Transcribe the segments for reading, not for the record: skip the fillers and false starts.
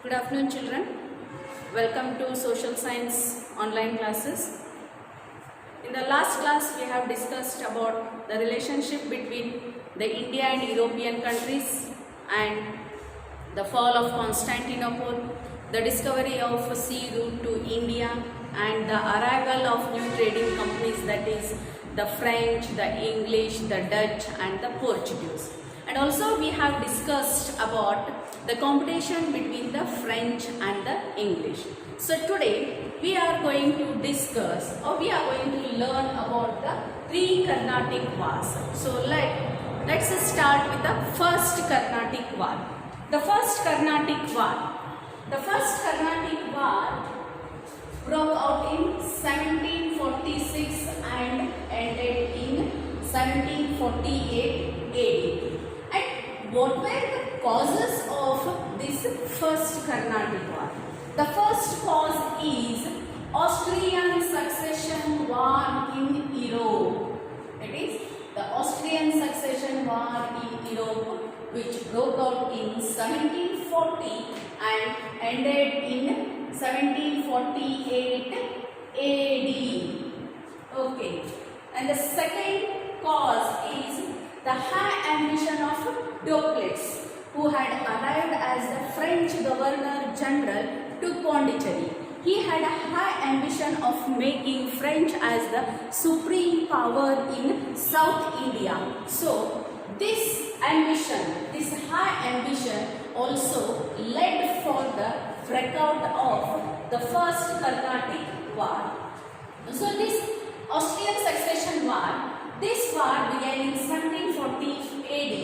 Good afternoon, children. Welcome to Social Science online classes. In the last class, we have discussed about the relationship between the India and European countries and the fall of Constantinople, the discovery of a sea route to India, and the arrival of new trading companies, that is the French, the English, the Dutch, and the Portuguese. And also we have discussed about the competition between the French and the English. So today we are going to discuss, or we are going to learn about the three Carnatic wars. So let's start with the first Carnatic war. The first Carnatic war broke out in 1746 and ended in 1748 AD. And what were the causes of this first Carnatic war? The first cause is Austrian succession war in Europe. It is the Austrian succession war in Europe, which broke out in 1740 and ended in 1748 AD. Okay. And the second cause is the high ambition of Dupleix, who had arrived as the French Governor General to Pondicherry. He had a high ambition of making French as the supreme power in South India. So this high ambition also led for the breakout of the first Carnatic war. So this Austrian succession war, this war began in 1740 AD,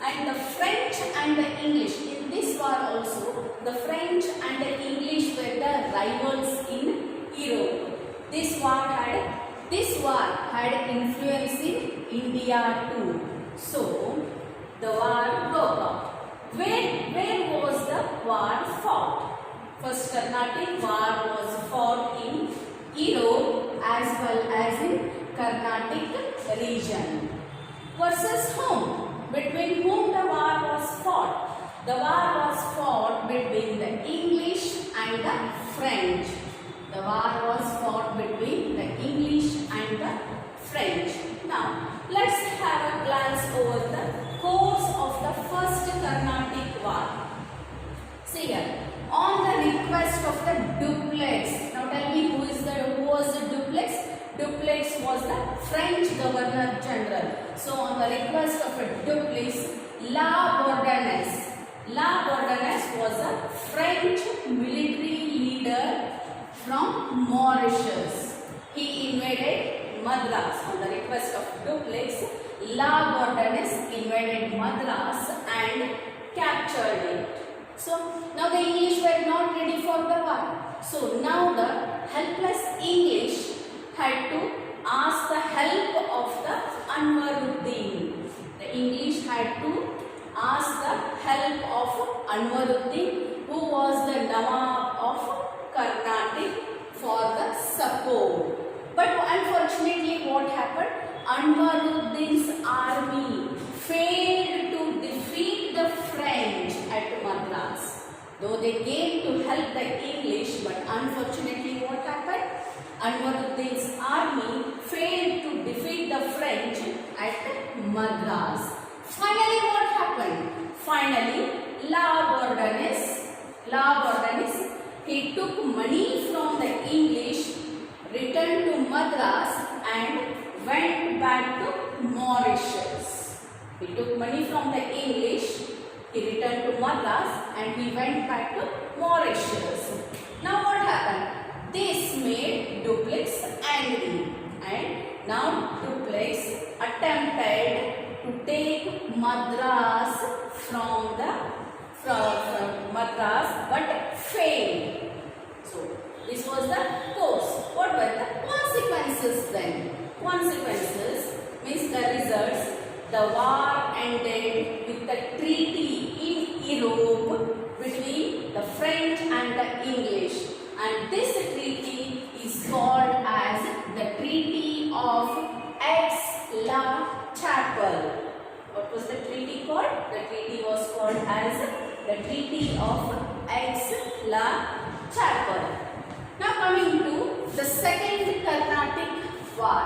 and the French and the English, in this war also, the French and the English were the rivals in Europe. This war had influence in India too. So the war broke out. Where was the war fought? First Carnatic war was fought in Europe as well as in Carnatic region. Versus whom? Between whom the war was fought? The war was fought between the English and the French. The war was fought between the English and the French. Now, let's have a glance over the course of the first Carnatic war. See here, on the request of the Dupleix. Now tell me, who was the Dupleix? Dupleix was the French Governor General. So on the request of a Dupleix, La Bourdonnais was a French military leader from Mauritius. He invaded Madras. On the request of Dupleix, La Bourdonnais invaded Madras and captured it. So now the English were not ready for the war. So now the helpless English had to ask the help of the Anwaruddin. The English had to ask the help of Anwaruddin, who was the Nawab of Carnatic, for the support. But unfortunately, what happened? Anwaruddin's army failed to defeat the French at Madras. Though they came to help the English, but unfortunately what happened? Anwaruddin's army failed to defeat the French at Madras. Finally what happened? Finally, La Bourdonnais, he took money from the English, returned to Madras and went back to Mauritius. He took money from the English, he returned to Madras and he went back to Mauritius. Now what happened? This made Dupleix angry, and now Dupleix attempted to take Madras from Madras, but failed. So this was the course. What were the consequences then? Consequences means the results. The war ended with the treaty in Europe between the French and the English, and this treaty is called as the Treaty of Aix-la-Chapelle. What was the treaty called? The treaty was called as the Treaty of Aix La Chapel. Now coming to the Second Carnatic War.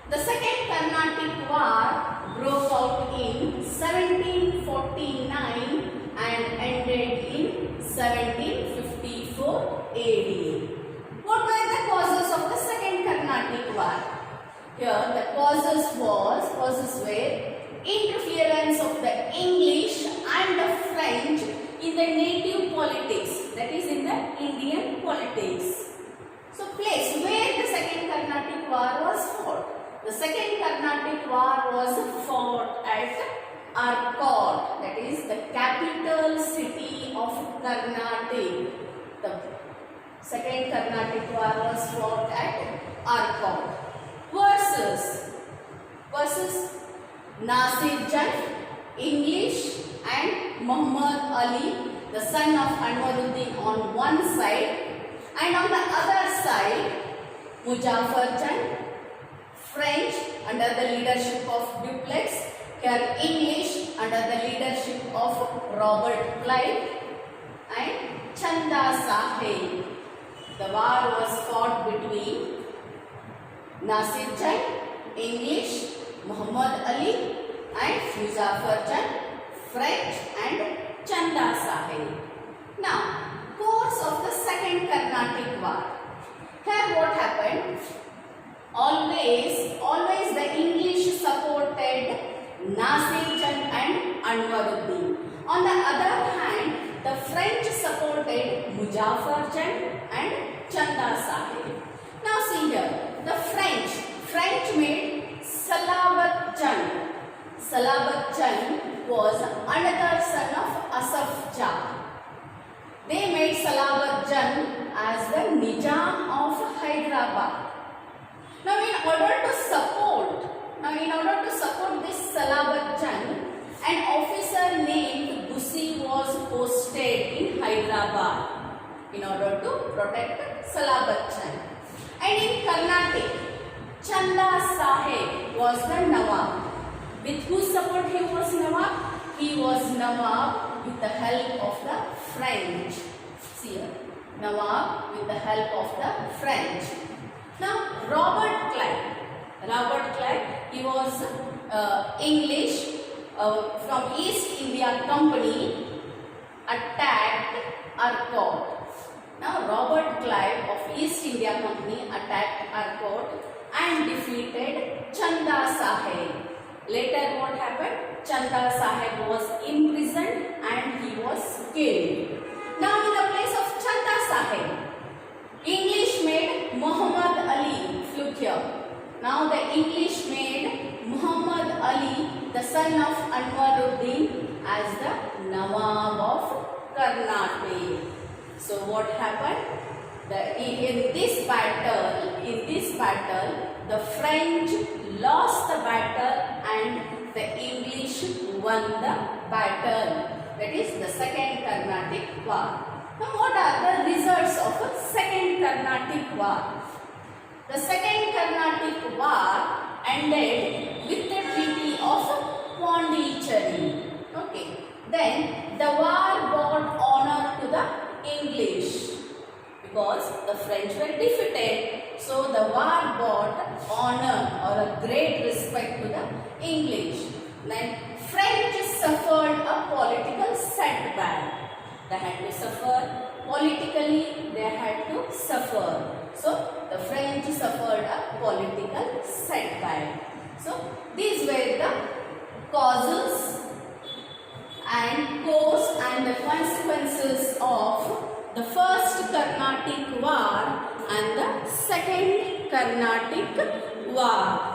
The Second Carnatic War broke out in 1749 and ended in 1754 AD. What were the causes of the Second Carnatic War? Here the causes were interference of the English and the French in the native politics, that is in the Indian politics. So place where the Second Carnatic War was fought. The Second Carnatic War was fought at Arcot, that is the capital city of Carnatic. The Second Carnatic War was fought at Arcot versus Nasir Jung, English, and Muhammad Ali, the son of Anwaruddin on one side, and on the other side Muzaffar Jung, French under the leadership of Dupleix, here English under the leadership of Robert Clive, and Chanda Sahib. The war was fought between Nasir Jung, English, Muhammad Ali, and Muzaffar Jung, French, and Chanda Sahib. Now, course of the Second Carnatic War. Here what happened? Always the English supported Nasir Jung and Anwaruddin. On the other hand, the French supported Muzaffar Jung and Chanda Sahib. Now see here, the French made Salabat Jung. Salabat Jung was another son of Asaf Jah. They made Salabat Jung as the Nizam of Hyderabad. Now in order to support this Salabat Jung, an officer named Bussy was posted in Hyderabad in order to protect Salabat Jung. And in Carnatic, Chanda Sahib was the Nawab. With whose support he was Nawab? He was Nawab with the help of the French. See here, Nawab with the help of the French. Now Robert Clive, he was English from East India Company, attacked Arcot. Now Robert Clive of East India Company attacked Arcot and defeated Chanda Sahib. Later what happened? Chanda Sahib was imprisoned and he was killed. Now in the place of Chanda Sahib, English made Muhammad Ali. Look here. Now the English made Muhammad Ali, the son of Anwaruddin, as the Nawab of Carnatic. So what happened? In this battle, the French lost the battle and the English won the battle. That is the Second Carnatic War. Now what are the results of the Second Carnatic War? The Second Carnatic War ended with the Treaty of Pondicherry. Okay. Then the war brought honor to the English because the French were defeated. So the war brought honor or a great respect to the English. Then French suffered a political setback. They had to suffer politically, they had to suffer. So the French suffered a political setback. So these were the causes and course and the consequences of the First Carnatic War and the Second Carnatic War.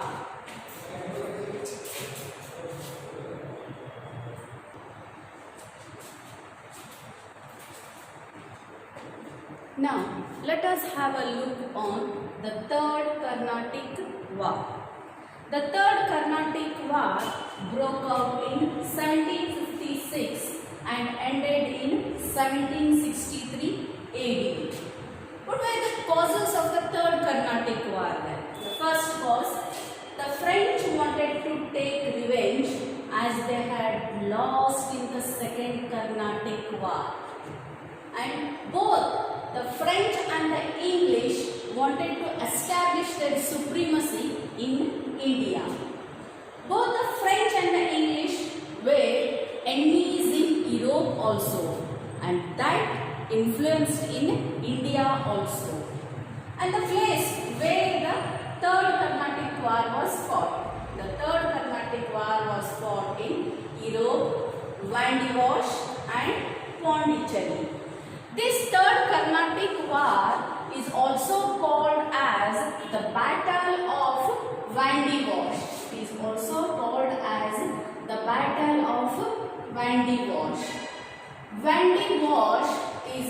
Now, let us have a look on the Third Carnatic War. The Third Carnatic War broke out in 1756 and ended in 1763 AD. What were the causes of the Third Carnatic War then? The first cause, the French wanted to take revenge as they had lost in the Second Carnatic War. and both the French and the English wanted to establish their supremacy in India. Both the French and the English were enemies in Europe also, and that influenced in India also. And the place where the Third Carnatic War was fought. The Third Carnatic War was fought in Europe, Vandivash and Pondicherry. This Third Carnatic War is also called as the Battle of Vandivash. It is also called as the Battle of Vandivash. Vandivash is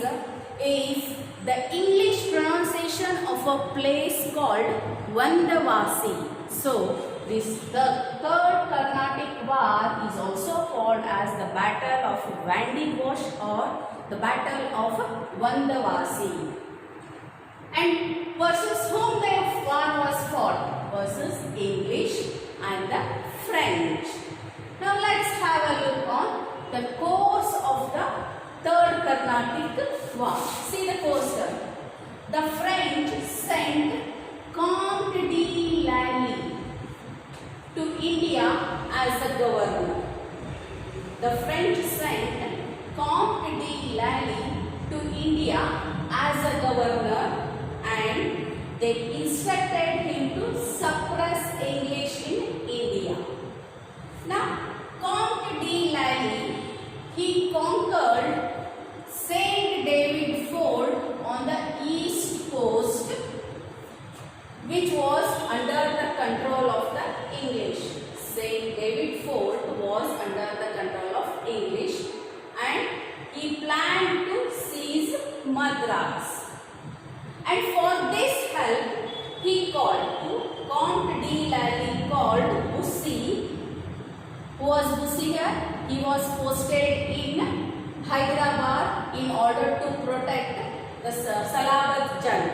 the English pronunciation of a place called Vandavasi. So, the Third Carnatic War is also called as the Battle of Vandivash or the Battle of Vandavasi. And versus whom the war was fought? Versus English and the French. Now let's have a look on the course of the Third Carnatic War. See the course. The French sent Comte de Lally to India as a governor. The French sent Comte de Lally to India as a governor, and they instructed him to suppress English in India. Now, Comte de Lally, he conquered Saint David Fort on the east coast, which was under the control of the English. Saint David Fort was under the control of English, and he planned to seize Madras. And for this help, he called Comte de Lally called Bussy. Who was Bussy here? He was posted in Hyderabad in order to protect the Salabat Jung.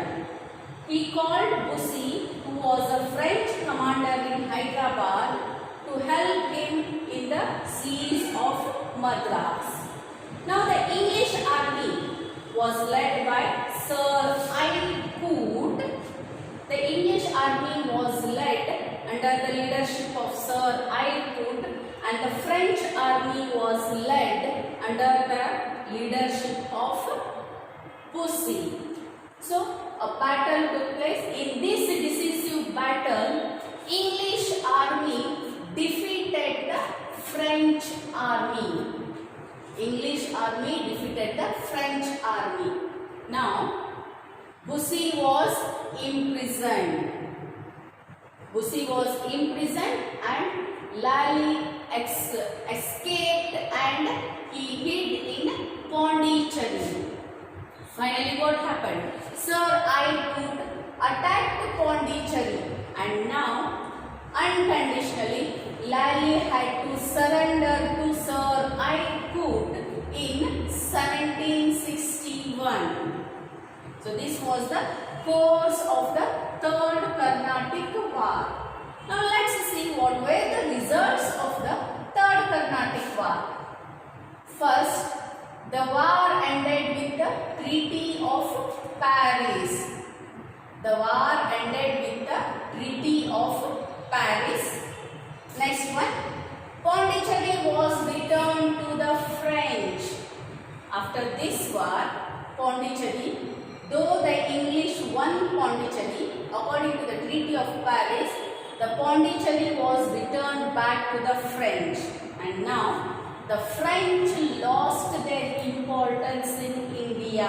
He called Bussy, who was a French commander in Hyderabad, to help him in the siege of Madras. Now the English army was led by Sir I. Coote. The English army was led under the leadership of Sir I. Coote, and the French army was led under the leadership of Bussy. So a battle took place. In this decisive battle, English army defeated the French army. English army defeated the French army. Now, Bussy was imprisoned. Bussy was imprisoned and Lally escaped and he hid in Pondicherry. Finally, what happened? Sir I. Coote attacked Pondicherry, and now unconditionally Lally had to surrender to Sir I. Coote in 1761. So this was the course of the Third Carnatic War. Now let's see what were the results of the Third Carnatic War. First, the war ended with the Treaty of Paris. The war ended with the Treaty of Paris. Next one, Pondicherry was returned to the French. After this war, Pondicherry, though the English won Pondicherry, according to the Treaty of Paris, the Pondicherry was returned back to the French. And now, the French lost their importance in India.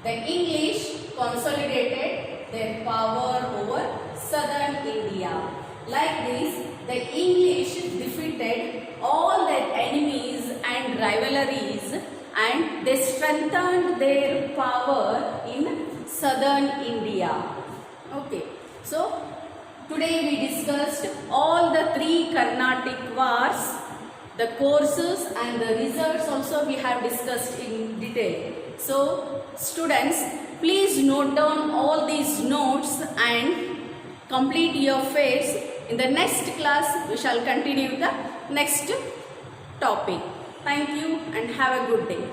The English consolidated their power over southern India. Like this, the English defeated all their enemies and rivalries, and they strengthened their power in southern India. Okay, so today we discussed all the three Carnatic wars, the courses and the results also we have discussed in detail. So students, please note down all these notes and complete your phase. In the next class, we shall continue the next topic. Thank you and have a good day.